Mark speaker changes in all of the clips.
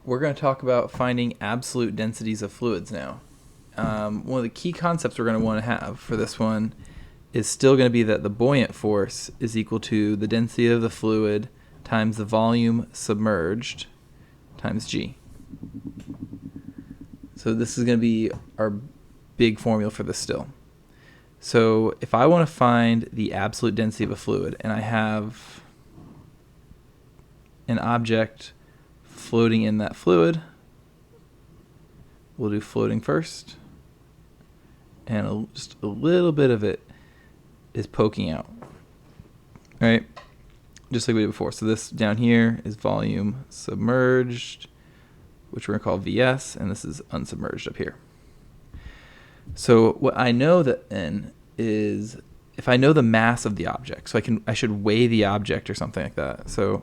Speaker 1: we're going to talk about finding absolute densities of fluids now. One of the key concepts we're going to want to have for this one is still going to be that the buoyant force is equal to the density of the fluid times the volume submerged times G. So this is going to be our big formula for this still. So if I want to find the absolute density of a fluid and I have an object floating in that fluid, we'll do floating first, and just a little bit of it is poking out, right? Just like we did before. So this down here is volume submerged, which we're going to call VS, and this is unsubmerged up here. So what I know that then is if I know the mass of the object, so I should weigh the object or something like that. So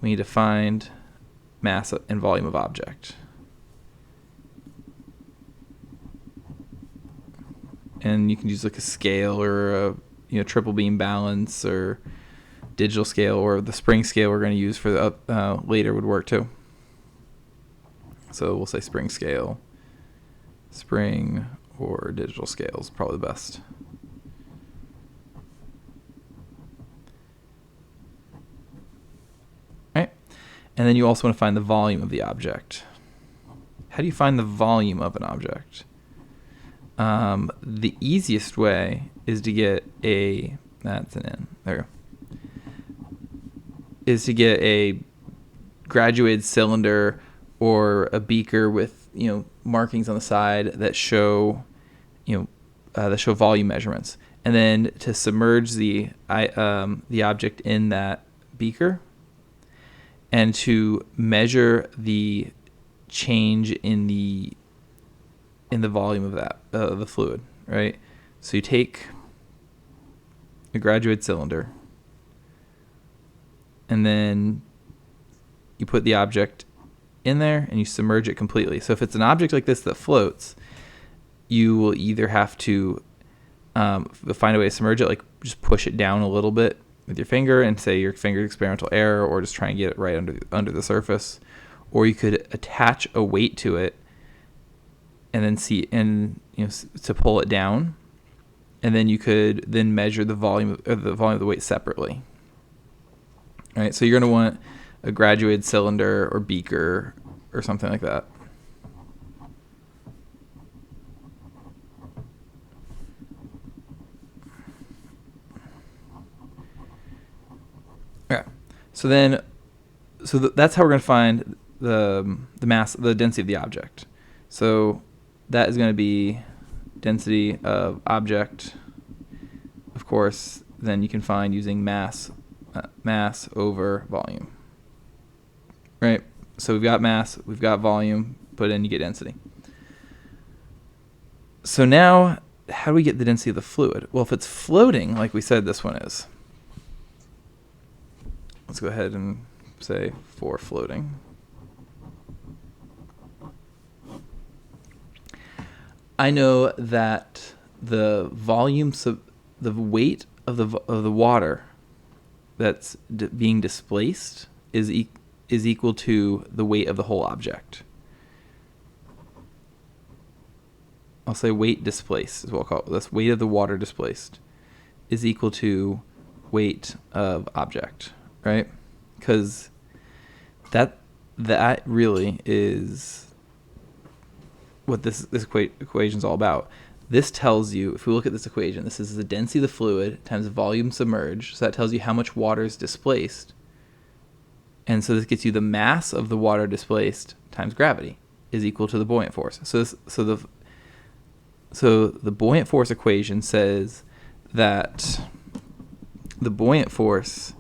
Speaker 1: we need to find mass and volume of object. And you can use like a scale or a triple beam balance or digital scale, or the spring scale we're going to use for the later would work too. So we'll say spring scale, spring or digital scale is probably the best. Right? And then you also want to find the volume of the object. How do you find the volume of an object? The easiest way is to get that's an N, there we go, is to get a graduated cylinder or a beaker with, markings on the side that show, volume measurements. And then to submerge the object in that beaker and to measure the change in the volume of that the fluid, right? So you take a graduated cylinder and then you put the object in there and you submerge it completely. So if it's an object like this that floats, you will either have to find a way to submerge it, like just push it down a little bit with your finger and say your finger's experimental error, or just try and get it right under the surface. Or you could attach a weight to it and then to pull it down, and then you could then measure the volume of the weight separately. All right, so you're going to want a graduated cylinder or beaker or something like that. Okay, so that's how we're going to find the mass, the density of the object. So that is going to be density of object. Of course, then you can find using mass over volume. Right? So we've got mass, we've got volume, put in, you get density. So now, how do we get the density of the fluid? Well, if it's floating, like we said this one is, let's go ahead and say for floating. I know that the volume, the weight of the water that's being displaced is equal to the weight of the whole object. I'll say weight displaced is what I'll call it. That's weight of the water displaced is equal to weight of object, right? Because that really is what this equation is all about. This tells you, if we look at this equation, this is the density of the fluid times the volume submerged. So that tells you how much water is displaced. And so this gets you the mass of the water displaced times gravity is equal to the buoyant force. So the buoyant force equation says that the buoyant force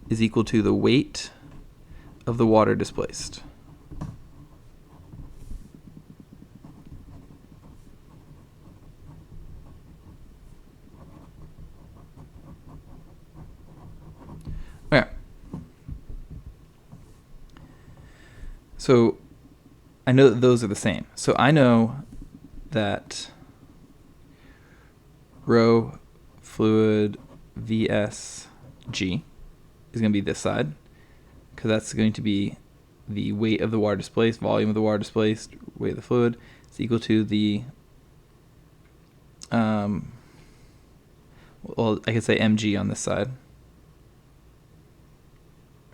Speaker 1: is equal to the weight of the water displaced. Okay. So I know that those are the same. So I know that rho fluid VSG is going to be this side, because that's going to be the weight of the water displaced, volume of the water displaced, weight of the fluid is equal to the, well, I could say mg on this side,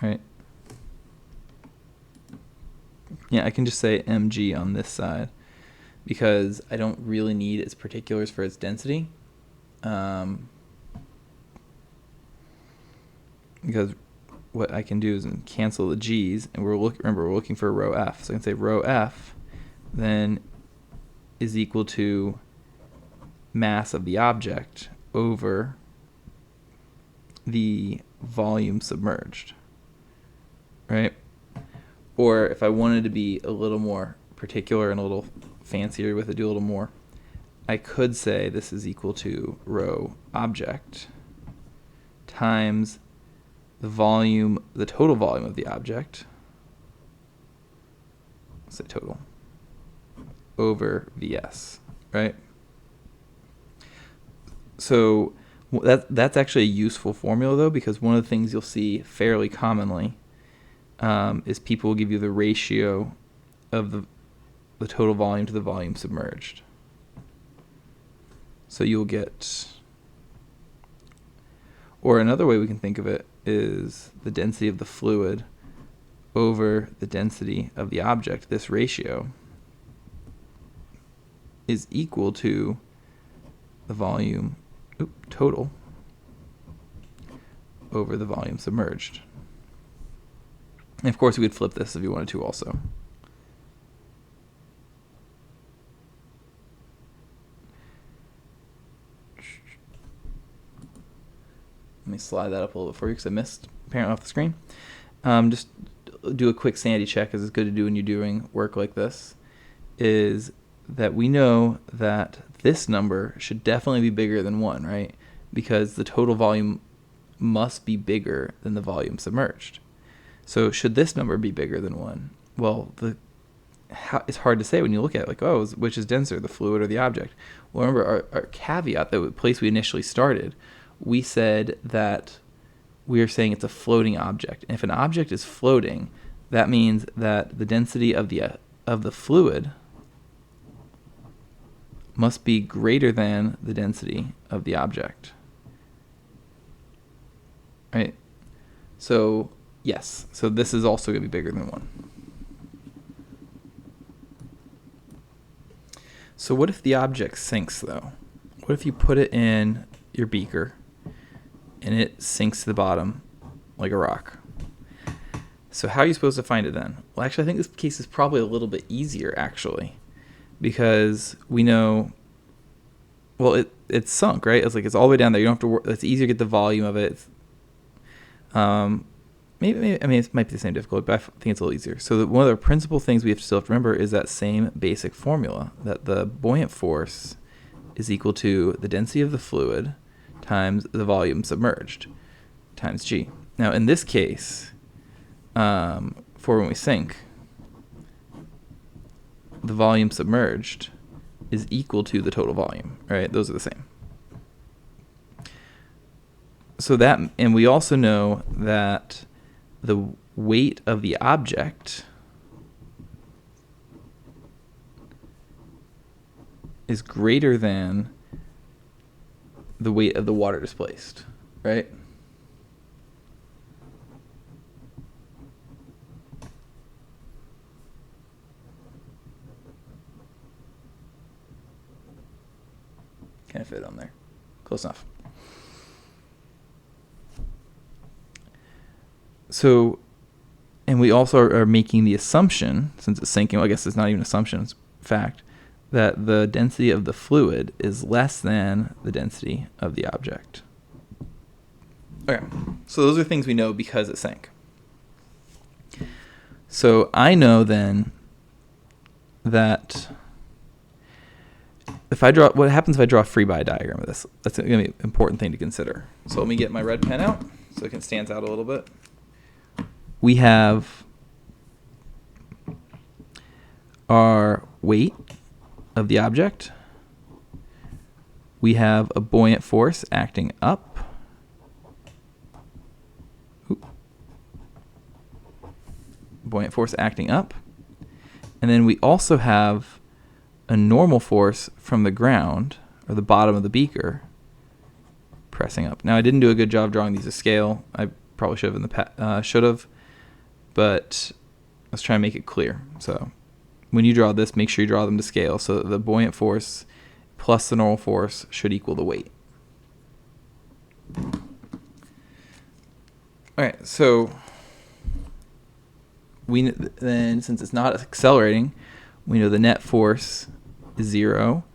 Speaker 1: right? Yeah, I can just say mg on this side because I don't really need its particulars for its density. Because what I can do is cancel the g's, and remember we're looking for rho f. So I can say rho f then is equal to mass of the object over the volume submerged, right? Or if I wanted to be a little more particular and a little fancier with it, do a little more, I could say this is equal to rho object times the total volume of the object, let's say total, over Vs, right? So that's actually a useful formula though, because one of the things you'll see fairly commonly is people will give you the ratio of the total volume to the volume submerged. So you'll get, or another way we can think of it is the density of the fluid over the density of the object. This ratio is equal to the volume total over the volume submerged. And of course, we could flip this if you wanted to also. Let me slide that up a little bit for you because I missed apparently off the screen. Just do a quick sanity check, as it's good to do when you're doing work like this, is that we know that this number should definitely be bigger than 1, right? Because the total volume must be bigger than the volume submerged. So should this number be bigger than 1? Well, it's hard to say when you look at it, like, oh, which is denser, the fluid or the object? Well, remember our caveat, the place we initially started, we said that we are saying it's a floating object. And if an object is floating, that means that the density of the fluid must be greater than the density of the object. Right? So, yes. So this is also going to be bigger than 1. So what if the object sinks, though? What if you put it in your beaker and it sinks to the bottom like a rock? So how are you supposed to find it then? Well, actually, I think this case is probably a little bit easier, actually, because we know, well, it's sunk, right? It's all the way down there. You don't have to work. It's easier to get the volume of it. Maybe I mean, it might be the same difficulty, but I think it's a little easier. So one of the principal things we still have to remember is that same basic formula, that the buoyant force is equal to the density of the fluid times the volume submerged times g. Now, in this case, for when we sink, the volume submerged is equal to the total volume, right? Those are the same. So that, and we also know that the weight of the object is greater than the weight of the water displaced, right? Can't fit on there. Close enough. So, and we also are making the assumption, since it's sinking, well, I guess it's not even an assumption, it's fact, that the density of the fluid is less than the density of the object. Okay, so those are things we know because it sank. So I know then that if I draw, what happens if I draw a free body diagram of this? That's going to be an important thing to consider. So let me get my red pen out so it can stand out a little bit. We have our weight of the object. We have a buoyant force acting up. buoyant force acting up. And then we also have a normal force from the ground, or the bottom of the beaker, pressing up. Now, I didn't do a good job drawing these to scale. I probably should have but let's try and make it clear. So when you draw this, make sure you draw them to scale so that the buoyant force plus the normal force should equal the weight. All right, so then since it's not accelerating, we know the net force is 0.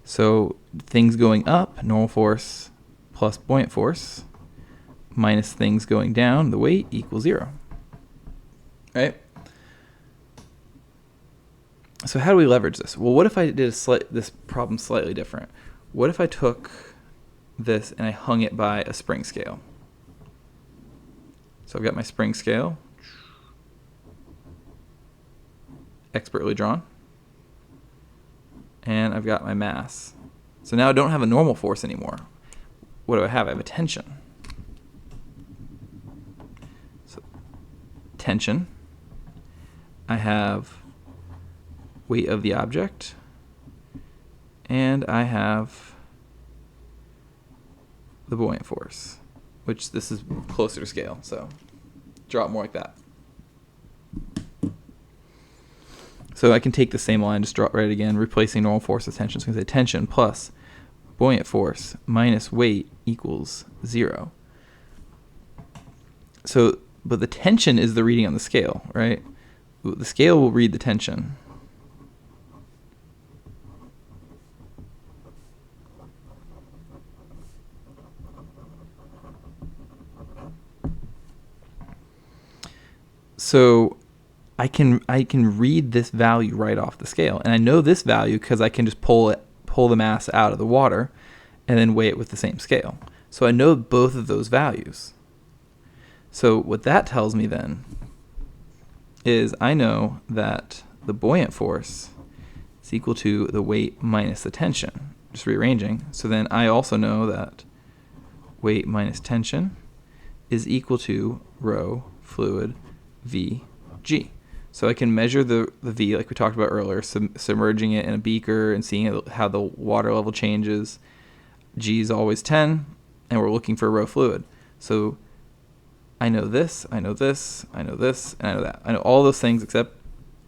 Speaker 1: So things going up, normal force plus buoyant force, minus things going down, the weight, equals 0. Right? So how do we leverage this? Well, what if I did this problem slightly different? What if I took this and I hung it by a spring scale? So I've got my spring scale, expertly drawn, and I've got my mass. So now I don't have a normal force anymore. What do I have? I have a tension. So tension. I have weight of the object, and I have the buoyant force, which this is closer to scale, so draw it more like that. So I can take the same line, just draw it right again, replacing normal force with tension. So I can say tension plus buoyant force minus weight equals 0. So, but the tension is the reading on the scale, right? The scale will read the tension. So I can read this value right off the scale, and I know this value because I can just pull the mass out of the water and then weigh it with the same scale. So I know both of those values. So what that tells me then is I know that the buoyant force is equal to the weight minus the tension, just rearranging. So then I also know that weight minus tension is equal to rho fluid Vg. So I can measure the V like we talked about earlier, submerging it in a beaker and seeing how the water level changes. G is always 10, and we're looking for rho fluid. So I know this, I know this, I know this, and I know that. I know all those things except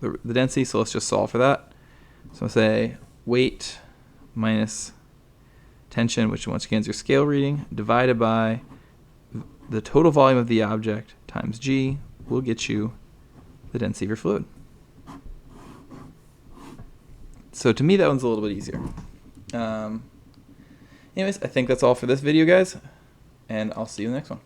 Speaker 1: the density, so let's just solve for that. So I'll say weight minus tension, which once again is your scale reading, divided by the total volume of the object times G will get you the density of your fluid. So to me, that one's a little bit easier. Anyways, I think that's all for this video, guys, and I'll see you in the next one.